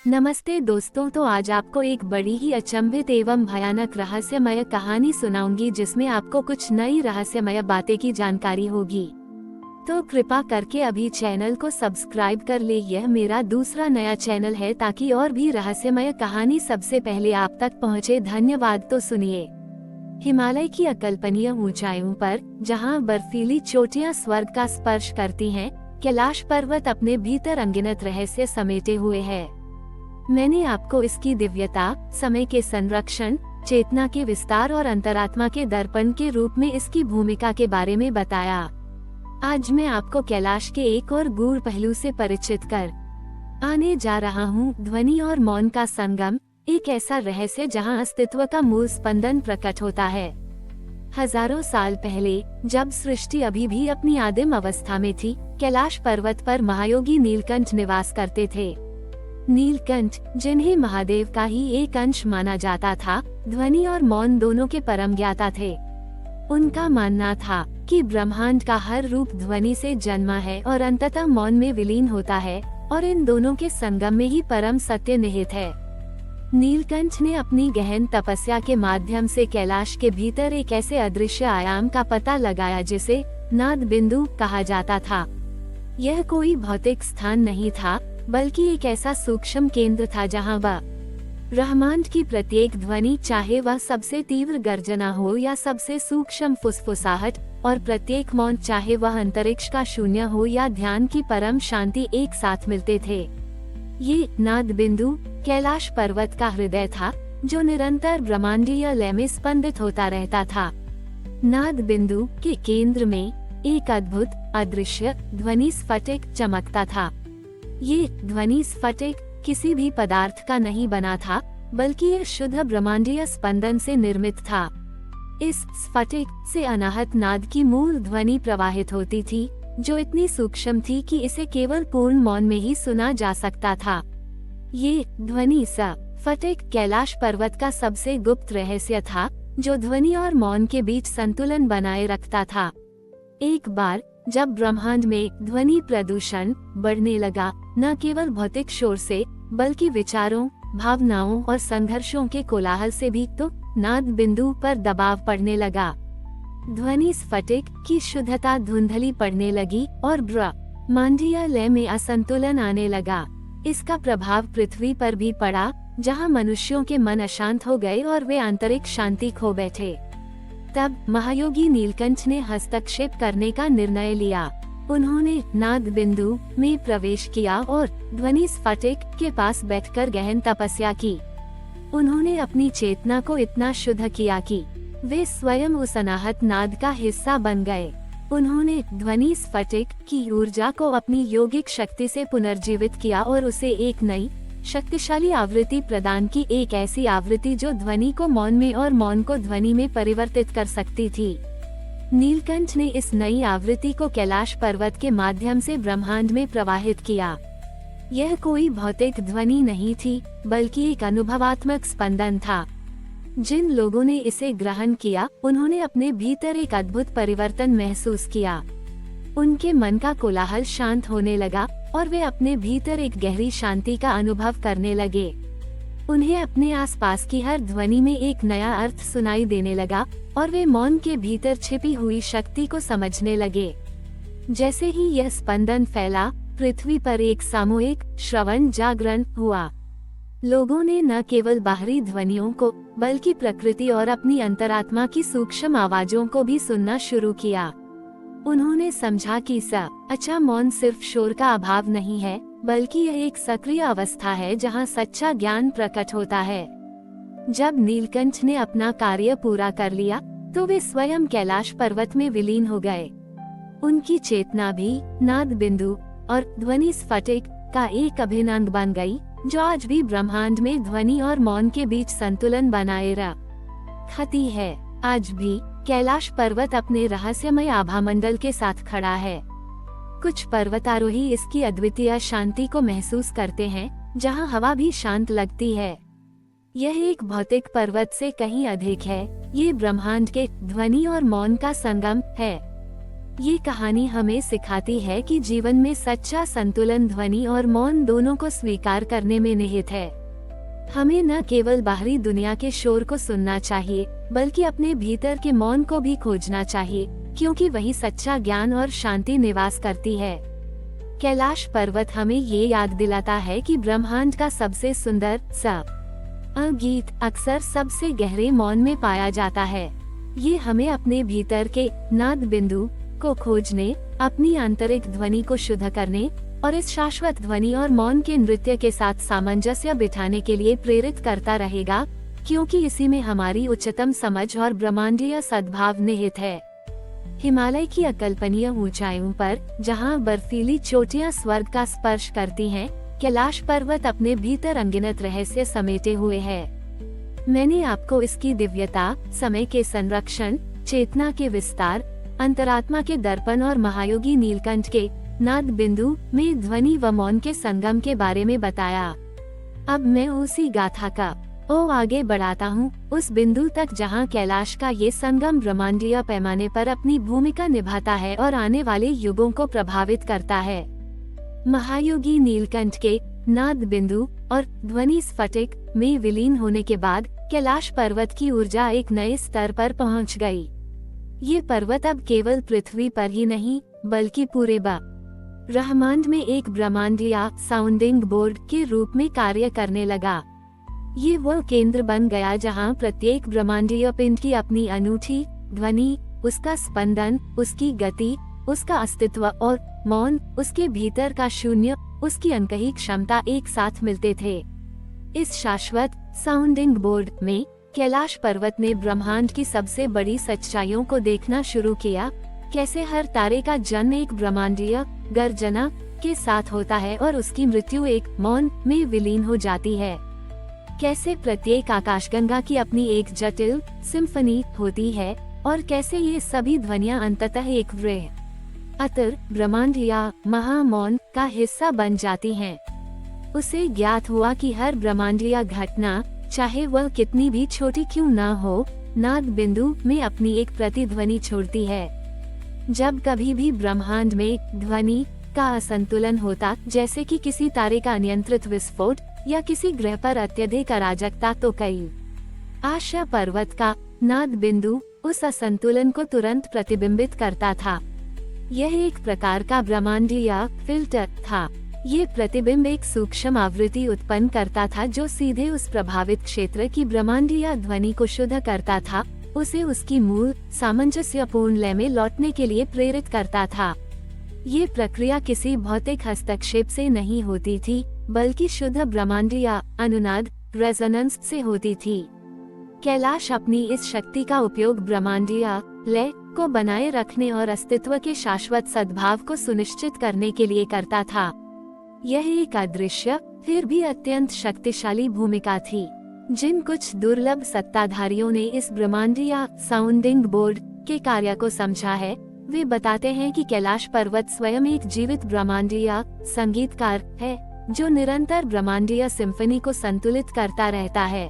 नमस्ते दोस्तों, तो आज आपको एक बड़ी ही अचंभित एवं भयानक रहस्यमय कहानी सुनाऊंगी जिसमें आपको कुछ नई रहस्यमय बातें की जानकारी होगी। तो कृपा करके अभी चैनल को सब्सक्राइब कर ले। यह मेरा दूसरा नया चैनल है ताकि और भी रहस्यमय कहानी सबसे पहले आप तक पहुंचे। धन्यवाद। तो सुनिए। हिमालय की अकल्पनीय ऊंचाइयों पर, जहां बर्फीली चोटियां स्वर्ग का स्पर्श करती हैं, कैलाश पर्वत अपने भीतर अनगिनत रहस्य समेटे हुए है। मैंने आपको इसकी दिव्यता, समय के संरक्षण, चेतना के विस्तार और अंतरात्मा के दर्पण के रूप में इसकी भूमिका के बारे में बताया। आज मैं आपको कैलाश के एक और गूढ़ पहलू से परिचित कर आने जा रहा हूँ। ध्वनि और मौन का संगम, एक ऐसा रहस्य जहाँ अस्तित्व का मूल स्पंदन प्रकट होता है। हजारों साल पहले, जब सृष्टि अभी भी अपनी आदिम अवस्था में थी, कैलाश पर्वत पर महायोगी नीलकंठ निवास करते थे। नीलकंठ, जिन्हें महादेव का ही एक अंश माना जाता था, ध्वनि और मौन दोनों के परम ज्ञाता थे। उनका मानना था कि ब्रह्मांड का हर रूप ध्वनि से जन्मा है और अंततः मौन में विलीन होता है, और इन दोनों के संगम में ही परम सत्य निहित है। नीलकंठ ने अपनी गहन तपस्या के माध्यम से कैलाश के भीतर एक ऐसे अदृश्य आयाम का पता लगाया जिसे नाद बिंदु कहा जाता था। यह कोई भौतिक स्थान नहीं था, बल्कि एक ऐसा सूक्ष्म केंद्र था जहां ब्रह्मांड की प्रत्येक ध्वनि, चाहे वह सबसे तीव्र गर्जना हो या सबसे सूक्ष्म फुसफुसाहट, और प्रत्येक मौन, चाहे वह अंतरिक्ष का शून्य हो या ध्यान की परम शांति, एक साथ मिलते थे। ये नाद बिंदु कैलाश पर्वत का हृदय था, जो निरंतर ब्रह्मांडीय लय में स्पंदित होता रहता था। नाद बिंदु के केंद्र में एक अद्भुत, अदृश्य ध्वनि स्फटिक चमकता था। ये ध्वनि स्फटिक किसी भी पदार्थ का नहीं बना था, बल्कि यह शुद्ध ब्रह्मांडीय स्पंदन से निर्मित था। इस स्फटिक से अनाहत नाद की मूल ध्वनि प्रवाहित होती थी, जो इतनी सूक्ष्म थी कि इसे केवल पूर्ण मौन में ही सुना जा सकता था। ये ध्वनि स्फटिक कैलाश पर्वत का सबसे गुप्त रहस्य था, जो ध्वनि और मौन के बीच संतुलन बनाए रखता था। एक बार जब ब्रह्मांड में ध्वनि प्रदूषण बढ़ने लगा, न केवल भौतिक शोर से, बल्कि विचारों, भावनाओं और संघर्षों के कोलाहल से भी, तो नाद बिंदु पर दबाव पड़ने लगा। ध्वनि स्फटिक की शुद्धता धुंधली पड़ने लगी और ब्रह्मांडीय लय में असंतुलन आने लगा। इसका प्रभाव पृथ्वी पर भी पड़ा, जहां मनुष्यों के मन अशांत हो गए और वे आंतरिक शांति खो बैठे। तब महायोगी नीलकंठ ने हस्तक्षेप करने का निर्णय लिया। उन्होंने नाद बिंदु में प्रवेश किया और ध्वनि स्फटिक के पास बैठकर गहन तपस्या की। उन्होंने अपनी चेतना को इतना शुद्ध किया कि वे स्वयं उस अनाहत नाद का हिस्सा बन गए। उन्होंने ध्वनि स्फटिक की ऊर्जा को अपनी योगिक शक्ति से पुनर्जीवित किया और उसे एक नई, शक्तिशाली आवृत्ति प्रदान की, एक ऐसी आवृत्ति जो ध्वनि को मौन में और मौन को ध्वनि में परिवर्तित कर सकती थी। नीलकंठ ने इस नई आवृत्ति को कैलाश पर्वत के माध्यम से ब्रह्मांड में प्रवाहित किया। यह कोई भौतिक ध्वनि नहीं थी, बल्कि एक अनुभवात्मक स्पंदन था। जिन लोगों ने इसे ग्रहण किया, उन्होंने अपने भीतर एक अद्भुत परिवर्तन महसूस किया। उनके मन का कोलाहल शांत होने लगा और वे अपने भीतर एक गहरी शांति का अनुभव करने लगे। उन्हें अपने आसपास की हर ध्वनि में एक नया अर्थ सुनाई देने लगा और वे मौन के भीतर छिपी हुई शक्ति को समझने लगे। जैसे ही यह स्पंदन फैला, पृथ्वी पर एक सामूहिक श्रवण जागरण हुआ। लोगों ने न केवल बाहरी ध्वनियों को, बल्कि प्रकृति और अपनी अंतरात्मा की सूक्ष्म आवाजों को भी सुनना शुरू किया। उन्होंने समझा कि अच्छा मौन सिर्फ शोर का अभाव नहीं है, बल्कि यह एक सक्रिय अवस्था है जहां सच्चा ज्ञान प्रकट होता है। जब नीलकंठ ने अपना कार्य पूरा कर लिया, तो वे स्वयं कैलाश पर्वत में विलीन हो गए। उनकी चेतना भी नाद बिंदु और ध्वनि स्फटिक का एक अभिन्न अंग बन गई, जो आज भी ब्रह्मांड में ध्वनि और मौन के बीच संतुलन बनाए रखती है। आज भी कैलाश पर्वत अपने रहस्यमय आभामंडल के साथ खड़ा है। कुछ पर्वतारोही इसकी अद्वितीय शांति को महसूस करते हैं, जहां हवा भी शांत लगती है। यह एक भौतिक पर्वत से कहीं अधिक है। ये ब्रह्मांड के ध्वनि और मौन का संगम है। ये कहानी हमें सिखाती है कि जीवन में सच्चा संतुलन ध्वनि और मौन दोनों को स्वीकार करने में निहित है। हमें न केवल बाहरी दुनिया के शोर को सुनना चाहिए, बल्कि अपने भीतर के मौन को भी खोजना चाहिए, क्योंकि वही सच्चा ज्ञान और शांति निवास करती है। कैलाश पर्वत हमें ये याद दिलाता है कि ब्रह्मांड का सबसे सुंदर गीत अक्सर सबसे गहरे मौन में पाया जाता है। ये हमें अपने भीतर के नाद बिंदु को खोजने, अपनी आंतरिक ध्वनि को शुद्ध करने और इस शाश्वत ध्वनि और मौन के नृत्य के साथ सामंजस्य बिठाने के लिए प्रेरित करता रहेगा, क्योंकि इसी में हमारी उच्चतम समझ और ब्रह्मांडीय सद्भाव निहित है। हिमालय की अकल्पनीय ऊंचाइयों पर, जहां बर्फीली चोटियां स्वर्ग का स्पर्श करती हैं, कैलाश पर्वत अपने भीतर अनगिनत रहस्य समेटे हुए है। मैंने आपको इसकी दिव्यता, समय के संरक्षण, चेतना के विस्तार, अंतरात्मा के दर्पण और महायोगी नीलकंठ के नाद बिंदु में ध्वनि व मौन के संगम के बारे में बताया। अब मैं उसी गाथा का आगे बढ़ाता हूँ, उस बिंदु तक जहाँ कैलाश का ये संगम ब्रह्मांडीय पैमाने पर अपनी भूमिका निभाता है और आने वाले युगों को प्रभावित करता है। महायोगी नीलकंठ के नाद बिंदु और ध्वनि स्फटिक में विलीन होने के बाद कैलाश पर्वत की ऊर्जा एक नए स्तर पर पहुंच गई। ये पर्वत अब केवल पृथ्वी पर ही नहीं, बल्कि पूरे ब्रह्मांड में एक ब्रह्मांडीय साउंडिंग बोर्ड के रूप में कार्य करने लगा। ये वो केंद्र बन गया जहां प्रत्येक ब्रह्मांडीय पिंड की अपनी अनूठी ध्वनि, उसका स्पंदन, उसकी गति, उसका अस्तित्व और मौन, उसके भीतर का शून्य, उसकी अनकही क्षमता एक साथ मिलते थे। इस शाश्वत साउंडिंग बोर्ड में कैलाश पर्वत ने ब्रह्मांड की सबसे बड़ी सच्चाइयों को देखना शुरू किया। कैसे हर तारे का जन्म एक ब्रह्मांडीय गर्जना के साथ होता है और उसकी मृत्यु एक मौन में विलीन हो जाती है। कैसे प्रत्येक आकाशगंगा की अपनी एक जटिल सिम्फनी होती है और कैसे ये सभी ध्वनियां अंततः एक अतर ब्रह्मांड या महामौन का हिस्सा बन जाती हैं। उसे ज्ञात हुआ कि हर ब्रह्मांडीय घटना, चाहे वह कितनी भी छोटी क्यों न हो, नाद बिंदु में अपनी एक प्रतिध्वनि छोड़ती है। जब कभी भी ब्रह्मांड में ध्वनि का असंतुलन होता, जैसे कि किसी तारे का अनियंत्रित विस्फोट या किसी ग्रह पर अत्यधिक अराजकता, तो कैलाश पर्वत का नाद बिंदु उस असंतुलन को तुरंत प्रतिबिंबित करता था। यह एक प्रकार का ब्रह्मांडीय फिल्टर था। ये प्रतिबिंब एक सूक्ष्म आवृत्ति उत्पन्न करता था जो सीधे उस प्रभावित क्षेत्र की ब्रह्मांडीय ध्वनि को शुद्ध करता था, उसे उसकी मूल सामंजस्यपूर्ण लय में लौटने के लिए प्रेरित करता था। ये प्रक्रिया किसी भौतिक हस्तक्षेप से नहीं होती थी, बल्कि शुद्ध ब्रह्मांडीय अनुनाद रेजोनेंस से होती थी। कैलाश अपनी इस शक्ति का उपयोग ब्रह्मांडीय लय को बनाए रखने और अस्तित्व के शाश्वत सद्भाव को सुनिश्चित करने के लिए करता था। यह एक अदृश्य फिर भी अत्यंत शक्तिशाली भूमिका थी। जिन कुछ दुर्लभ सत्ताधारियों ने इस ब्रह्मांडीय साउंडिंग बोर्ड के कार्य को समझा है, वे बताते हैं कि कैलाश पर्वत स्वयं एक जीवित ब्रह्मांडीय संगीतकार है, जो निरंतर ब्रह्मांडीय सिम्फनी को संतुलित करता रहता है।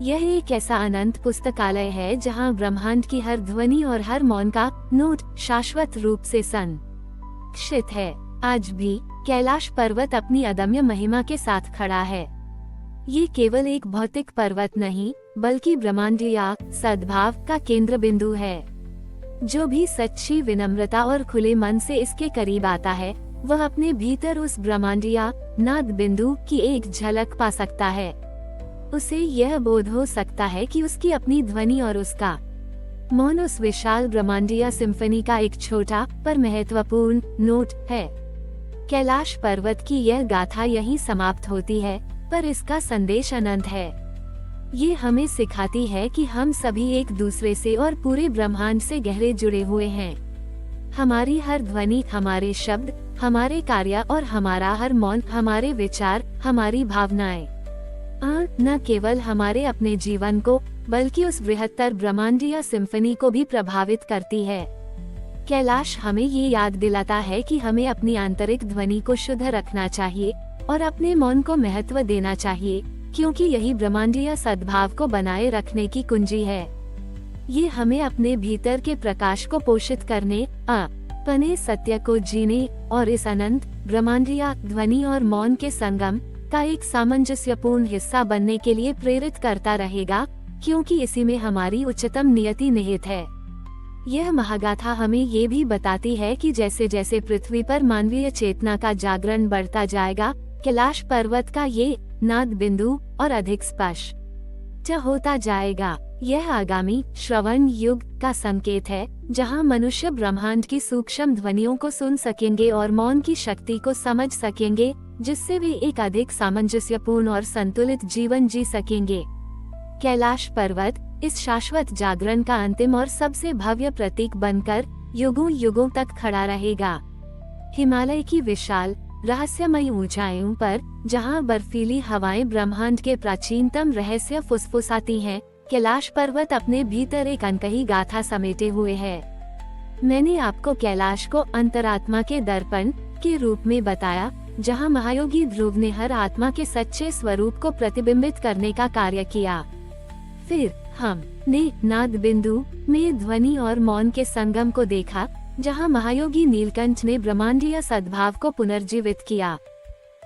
यह एक ऐसा अनंत पुस्तकालय है जहां ब्रह्मांड की हर ध्वनि और हर मौन का नोट शाश्वत रूप से संरक्षित है। आज भी कैलाश पर्वत अपनी अदम्य महिमा के साथ खड़ा है। ये केवल एक भौतिक पर्वत नहीं, बल्कि ब्रह्मांडीय सद्भाव का केंद्र बिंदु है। जो भी सच्ची विनम्रता और खुले मन से इसके करीब आता है, वह अपने भीतर उस ब्रह्मांडीय नाद बिंदु की एक झलक पा सकता है। उसे यह बोध हो सकता है कि उसकी अपनी ध्वनि और उसका मौन उस विशाल ब्रह्मांडीय सिम्फनी का एक छोटा पर महत्वपूर्ण नोट है। कैलाश पर्वत की यह गाथा यहीं समाप्त होती है, पर इसका संदेश अनंत है। ये हमें सिखाती है कि हम सभी एक दूसरे से और पूरे ब्रह्मांड से गहरे जुड़े हुए हैं। हमारी हर ध्वनि, हमारे शब्द, हमारे कार्य और हमारा हर मौन, हमारे विचार, हमारी भावनाएं न केवल हमारे अपने जीवन को, बल्कि उस बृहत्तर ब्रह्मांडीय सिम्फनी को भी प्रभावित करती है। कैलाश हमें ये याद दिलाता है कि हमें अपनी आंतरिक ध्वनि को शुद्ध रखना चाहिए और अपने मौन को महत्व देना चाहिए, क्योंकि यही ब्रह्मांडीय सद्भाव को बनाए रखने की कुंजी है। ये हमें अपने भीतर के प्रकाश को पोषित करने अपने सत्य को जीने और इस अनंत ब्रह्मांडीय ध्वनि और मौन के संगम का एक सामंजस्यपूर्ण हिस्सा बनने के लिए प्रेरित करता रहेगा, क्योंकि इसी में हमारी उच्चतम नियति निहित है। यह महागाथा हमें ये भी बताती है कि जैसे जैसे पृथ्वी पर मानवीय चेतना का जागरण बढ़ता जाएगा, कैलाश पर्वत का ये नाद बिंदु और अधिक स्पष्ट होता जाएगा। यह आगामी श्रवण युग का संकेत है, जहां मनुष्य ब्रह्मांड की सूक्ष्म ध्वनियों को सुन सकेंगे और मौन की शक्ति को समझ सकेंगे, जिससे वे एक अधिक सामंजस्यपूर्ण और संतुलित जीवन जी सकेंगे। कैलाश पर्वत इस शाश्वत जागरण का अंतिम और सबसे भव्य प्रतीक बनकर युगों युगों तक खड़ा रहेगा। हिमालय की विशाल रहस्यमयी ऊंचाइयों पर, जहां बर्फीली हवाएं ब्रह्मांड के प्राचीनतम रहस्य फुसफुसाती हैं, कैलाश पर्वत अपने भीतर एक अनकही गाथा समेटे हुए है। मैंने आपको कैलाश को अंतरात्मा के दर्पण के रूप में बताया, जहां महायोगी ध्रुव ने हर आत्मा के सच्चे स्वरूप को प्रतिबिंबित करने का कार्य किया। फिर हमने नाद बिंदु में ध्वनि और मौन के संगम को देखा, जहां महायोगी नीलकंठ ने ब्रह्मांडीय सद्भाव को पुनर्जीवित किया।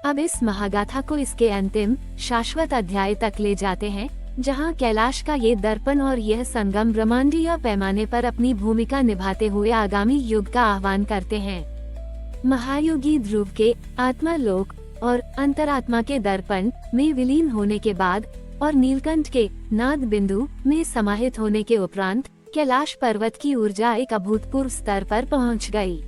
अब इस महागाथा को इसके अंतिम शाश्वत अध्याय तक ले जाते हैं, जहां कैलाश का ये दर्पण और यह संगम ब्रह्मांडीय पैमाने पर अपनी भूमिका निभाते हुए आगामी युग का आह्वान करते हैं। महायोगी ध्रुव के आत्मालोक और अंतरात्मा के दर्पण में विलीन होने के बाद और नीलकंठ के नाद बिंदु में समाहित होने के उपरांत कैलाश पर्वत की ऊर्जा एक अभूतपूर्व स्तर पर पहुंच गई।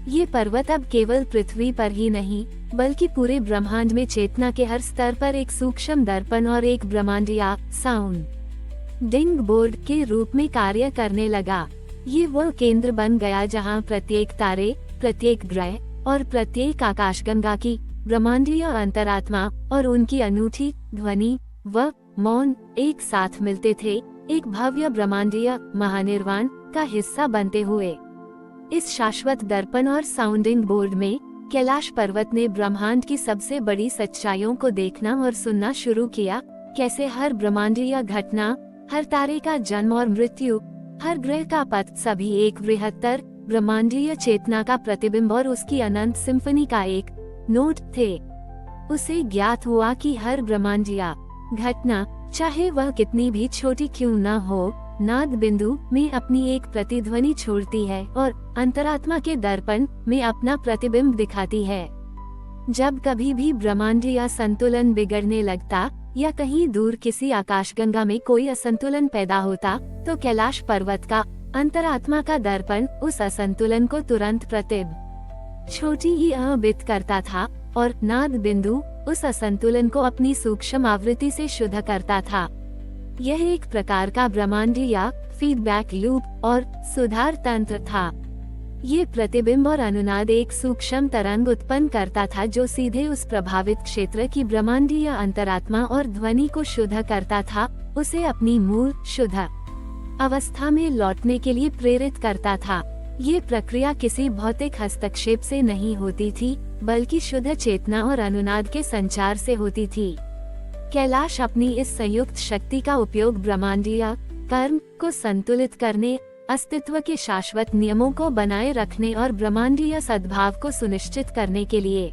ये पर्वत अब केवल पृथ्वी पर ही नहीं, बल्कि पूरे ब्रह्मांड में चेतना के हर स्तर पर एक सूक्ष्म दर्पण और एक ब्रह्मांडीय साउंडिंग बोर्ड के रूप में कार्य करने लगा। ये वो केंद्र बन गया जहां प्रत्येक तारे, प्रत्येक ग्रह और प्रत्येक आकाशगंगा की ब्रह्मांडीय अंतरात्मा और उनकी अनूठी ध्वनि व मौन एक साथ मिलते थे, एक भव्य ब्रह्मांडीय महानिर्वाण का हिस्सा बनते हुए। इस शाश्वत दर्पण और साउंडिंग बोर्ड में कैलाश पर्वत ने ब्रह्मांड की सबसे बड़ी सच्चाइयों को देखना और सुनना शुरू किया। कैसे हर ब्रह्मांडीय घटना, हर तारे का जन्म और मृत्यु, हर ग्रह का पथ सभी एक बृहत्तर ब्रह्मांडीय चेतना का प्रतिबिंब और उसकी अनंत सिम्फनी का एक नोट थे। उसे ज्ञात हुआ कि हर ब्रह्मांडीय घटना, चाहे वह कितनी भी छोटी क्यों न हो, नाद बिंदु में अपनी एक प्रतिध्वनि छोड़ती है और अंतरात्मा के दर्पण में अपना प्रतिबिंब दिखाती है। जब कभी भी ब्रह्मांडीय संतुलन बिगड़ने लगता या कहीं दूर किसी आकाशगंगा में कोई असंतुलन पैदा होता, तो कैलाश पर्वत का अंतरात्मा का दर्पण उस असंतुलन को तुरंत छोटी ही अबित करता था और नाद बिंदु उस असंतुलन को अपनी सूक्ष्म आवृत्ति से शुद्ध करता था। यह एक प्रकार का ब्रह्मांडीय फीडबैक लूप और सुधार तंत्र था। ये प्रतिबिंब और अनुनाद एक सूक्ष्म तरंग उत्पन्न करता था, जो सीधे उस प्रभावित क्षेत्र की ब्रह्मांडीय अंतरात्मा और ध्वनि को शुद्ध करता था, उसे अपनी मूल शुद्ध अवस्था में लौटने के लिए प्रेरित करता था। ये प्रक्रिया किसी भौतिक हस्तक्षेप से नहीं होती थी, बल्कि शुद्ध चेतना और अनुनाद के संचार से होती थी। कैलाश अपनी इस संयुक्त शक्ति का उपयोग ब्रह्मांडीय कर्म को संतुलित करने, अस्तित्व के शाश्वत नियमों को बनाए रखने और ब्रह्मांडीय सद्भाव को सुनिश्चित करने के लिए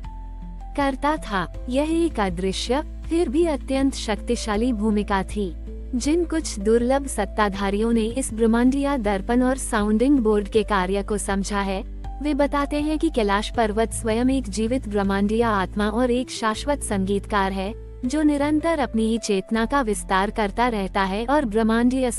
करता था। यह एक अदृश्य फिर भी अत्यंत शक्तिशाली भूमिका थी। जिन कुछ दुर्लभ सत्ताधारियों ने इस ब्रह्मांडीय दर्पण और साउंडिंग बोर्ड के कार्य को समझा है, वे बताते हैं कि कैलाश पर्वत स्वयं एक जीवित ब्रह्मांडीय आत्मा और एक शाश्वत संगीतकार है, जो निरंतर अपनी ही चेतना का विस्तार करता रहता है और ब्रह्मांडीय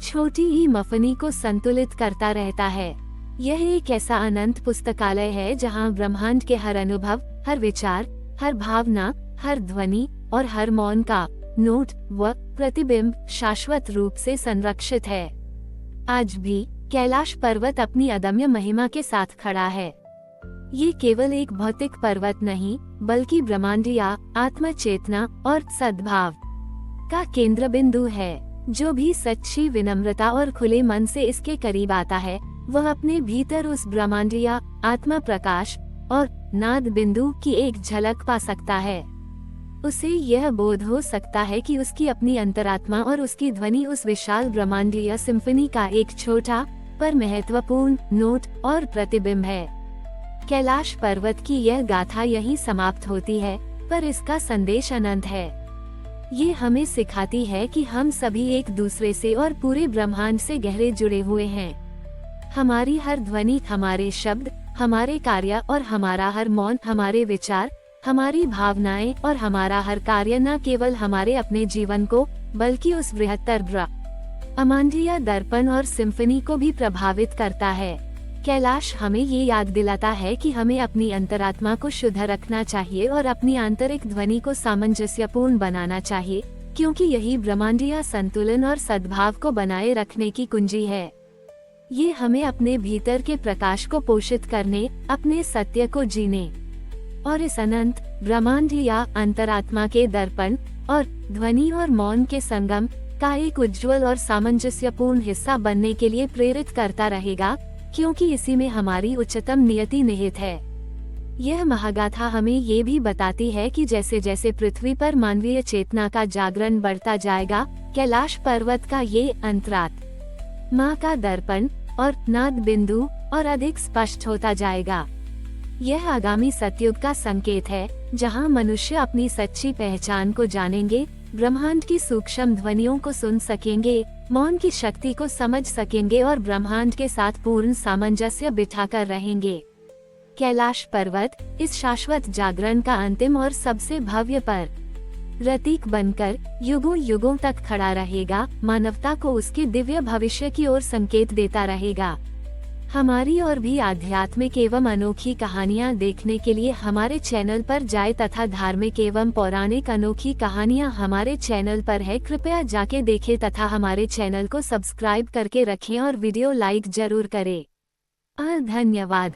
छोटी ही मफनी को संतुलित करता रहता है। यह एक ऐसा अनंत पुस्तकालय है जहां ब्रह्मांड के हर अनुभव, हर विचार, हर भावना, हर ध्वनि और हर मौन का नोट व प्रतिबिंब शाश्वत रूप से संरक्षित है। आज भी कैलाश पर्वत अपनी अदम्य महिमा के साथ खड़ा है। ये केवल एक भौतिक पर्वत नहीं, बल्कि ब्रह्मांडीय आत्म चेतना और सद्भाव का केंद्र बिंदु है। जो भी सच्ची विनम्रता और खुले मन से इसके करीब आता है, वह अपने भीतर उस ब्रह्मांडीय आत्मा प्रकाश और नाद बिंदु की एक झलक पा सकता है। उसे यह बोध हो सकता है कि उसकी अपनी अंतरात्मा और उसकी ध्वनि उस विशाल ब्रह्मांडीय सिम्फनी का एक छोटा पर महत्वपूर्ण नोट और प्रतिबिंब है। कैलाश पर्वत की यह गाथा यहीं समाप्त होती है, पर इसका संदेश अनंत है। ये हमें सिखाती है कि हम सभी एक दूसरे से और पूरे ब्रह्मांड से गहरे जुड़े हुए हैं। हमारी हर ध्वनि, हमारे शब्द, हमारे कार्य और हमारा हर मौन, हमारे विचार, हमारी भावनाएं और हमारा हर कार्य न केवल हमारे अपने जीवन को बल्कि उस बृहत्तर ब्रह्मांडीय दर्पण और सिम्फनी को भी प्रभावित करता है। कैलाश हमें ये याद दिलाता है कि हमें अपनी अंतरात्मा को शुद्ध रखना चाहिए और अपनी आंतरिक ध्वनि को सामंजस्यपूर्ण बनाना चाहिए, क्योंकि यही ब्रह्मांडीय संतुलन और सद्भाव को बनाए रखने की कुंजी है। ये हमें अपने भीतर के प्रकाश को पोषित करने, अपने सत्य को जीने और इस अनंत ब्रह्मांडीय अंतरात्मा के दर्पण और ध्वनि और मौन के संगम का एक उज्जवल और सामंजस्यपूर्ण हिस्सा बनने के लिए प्रेरित करता रहेगा, क्योंकि इसी में हमारी उच्चतम नियति निहित है। यह महागाथा हमें ये भी बताती है कि जैसे जैसे पृथ्वी पर मानवीय चेतना का जागरण बढ़ता जाएगा, कैलाश पर्वत का ये अंतरात्मा का दर्पण और नाद बिंदु और अधिक स्पष्ट होता जाएगा। यह आगामी सतयुग का संकेत है, जहां मनुष्य अपनी सच्ची पहचान को जानेंगे, ब्रह्मांड की सूक्ष्म ध्वनियों को सुन सकेंगे, मौन की शक्ति को समझ सकेंगे और ब्रह्मांड के साथ पूर्ण सामंजस्य बिठाकर रहेंगे। कैलाश पर्वत इस शाश्वत जागरण का अंतिम और सबसे भव्य प्रतीक बनकर युगों युगों तक खड़ा रहेगा, मानवता को उसके दिव्य भविष्य की ओर संकेत देता रहेगा। हमारी और भी आध्यात्मिक एवं अनोखी कहानियाँ देखने के लिए हमारे चैनल पर जाएं तथा धार्मिक एवं पौराणिक अनोखी कहानियाँ हमारे चैनल पर है, कृपया जाके देखें तथा हमारे चैनल को सब्सक्राइब करके रखें और वीडियो लाइक जरूर करें। धन्यवाद।